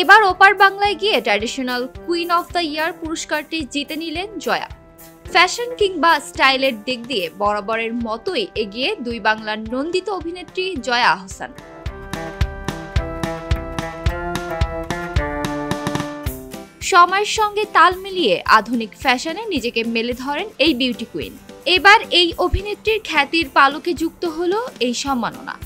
এবার ওপার বাংলায় গিয়ে traditional queen of the year পুরস্কারটি জিতে নিলেন জয়া। ফ্যাশন কিংবা স্টাইলের দিক দিয়ে বরাবরের মতোই এগিয়ে দুই বাংলার নন্দিত অভিনেত্রী জয়া আহসান। সময়ের সঙ্গে তাল মিলিয়ে আধুনিক ফ্যাশনে নিজেকে মেলে ধরেন এই বিউটি কুইন। এবার এই অভিনেত্রীর খ্যাতির পালকে যুক্ত হলো এই সম্মাননা।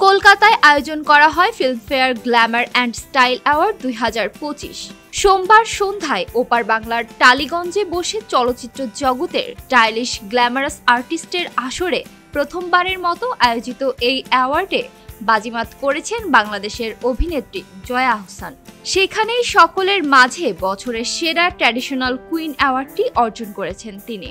কলকাতায় আয়োজন করা হয় Filmfare Glamour and style award 2025। সোমবার সন্ধ্যায় ওপার বাংলার টালিগঞ্জে বসে চলচ্চিত্র জগতের স্টাইলিশ গ্ল্যামারাস আর্টিস্টের আসরে প্রথমবারের মতো আয়োজিত এই অ্যাওয়ার্ডে বাজিমাত করেছেন বাংলাদেশের অভিনেত্রী জয়া আহসান। সেখানেই সকলের মাঝে বছরের সেরা ট্র্যাডিশনাল কুইন অ্যাওয়ার্ডটি অর্জন করেছেন তিনি।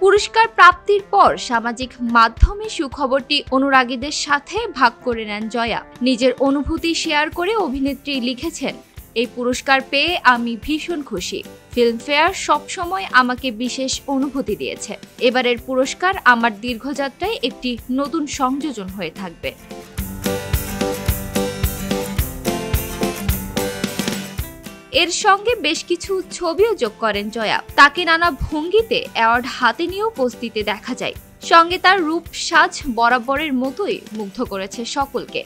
পুরস্কার প্রাপ্তির পর সামাজিক মাধ্যমে সুখবরটি অনুরাগীদের সাথে ভাগ করে নেন জয়া। নিজের অনুভূতি শেয়ার করে অভিনেত্রী লিখেছেন, এই পুরস্কার পেয়ে আমি ভীষণ খুশি। ফিল্মফেয়ার সবসময় আমাকে বিশেষ অনুভূতি দিয়েছে। এবারের পুরস্কার আমার দীর্ঘযাত্রায় একটি নতুন সংযোজন হয়ে থাকবে। এর সঙ্গে বেশ কিছু ছবিও যোগ করেন জয়া। তাকে নানা ভঙ্গিতে অ্যাওয়ার্ড হাতে নিয়েও পোজ দিতে দেখা যায়। সঙ্গে তার রূপ সাজ বরাবরের মতোই মুগ্ধ করেছে সকলকে।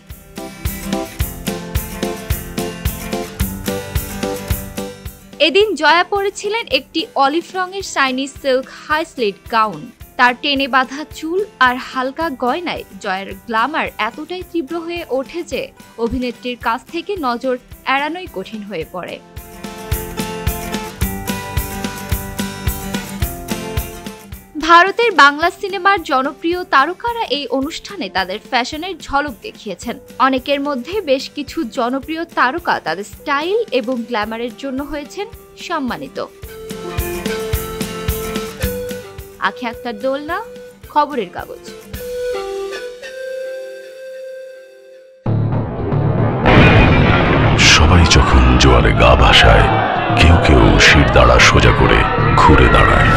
এদিন জয়া পরেছিলেন একটি অলিভ রঙের shiny silk high slit gown. তার টেনে বাঁধা চুল আর হালকা গয়নায় জয়ার গ্ল্যামার এতটাই তীব্র হয়ে ওঠে যে অভিনেত্রীর কাছ থেকে নজর এড়ানোই কঠিন হয়ে পড়ে। ভারতের বাংলা সিনেমার জনপ্রিয় তারকারা এই অনুষ্ঠানে তাদের ফ্যাশনের ঝলক দেখিয়েছেন। অনেকের মধ্যে বেশ কিছু জনপ্রিয় তারকা তাদের স্টাইল এবং গ্ল্যামারের জন্য হয়েছেন সম্মানিত। আখি আক্তার দোলনা, খবরের কাগজ। সবাই যখন জোয়ারে গা ভাসায়, কেউ কেউ শির দাঁড়া সোজা করে ঘুরে দাঁড়ায়।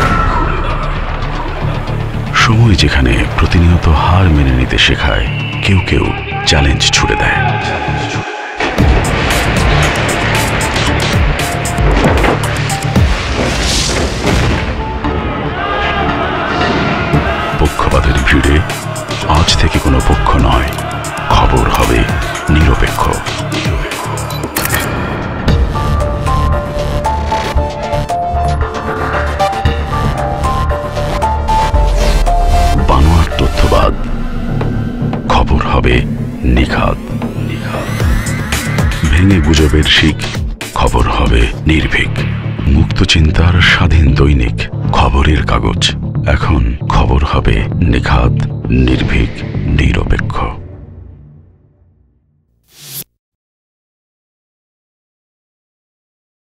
সময় যেখানে প্রতিনিয়ত হার মেনে নিতে শেখায়, কেউ কেউ চ্যালেঞ্জ ছুড়ে দেয়। পক্ষপাতের ভিড়ে আজ থেকে কোনো পক্ষ নয়, খবর হবে নিরপেক্ষ। বানোয়াট তথ্যবাদ, খবর হবে নিখাত। ভেঙে গুজবের শিক, খবর হবে নির্ভীক। মুক্ত চিন্তার স্বাধীন দৈনিক খবরের কাগজ। এখন খবর হবে নিখাত, নির্ভীক, নিরপেক্ষ।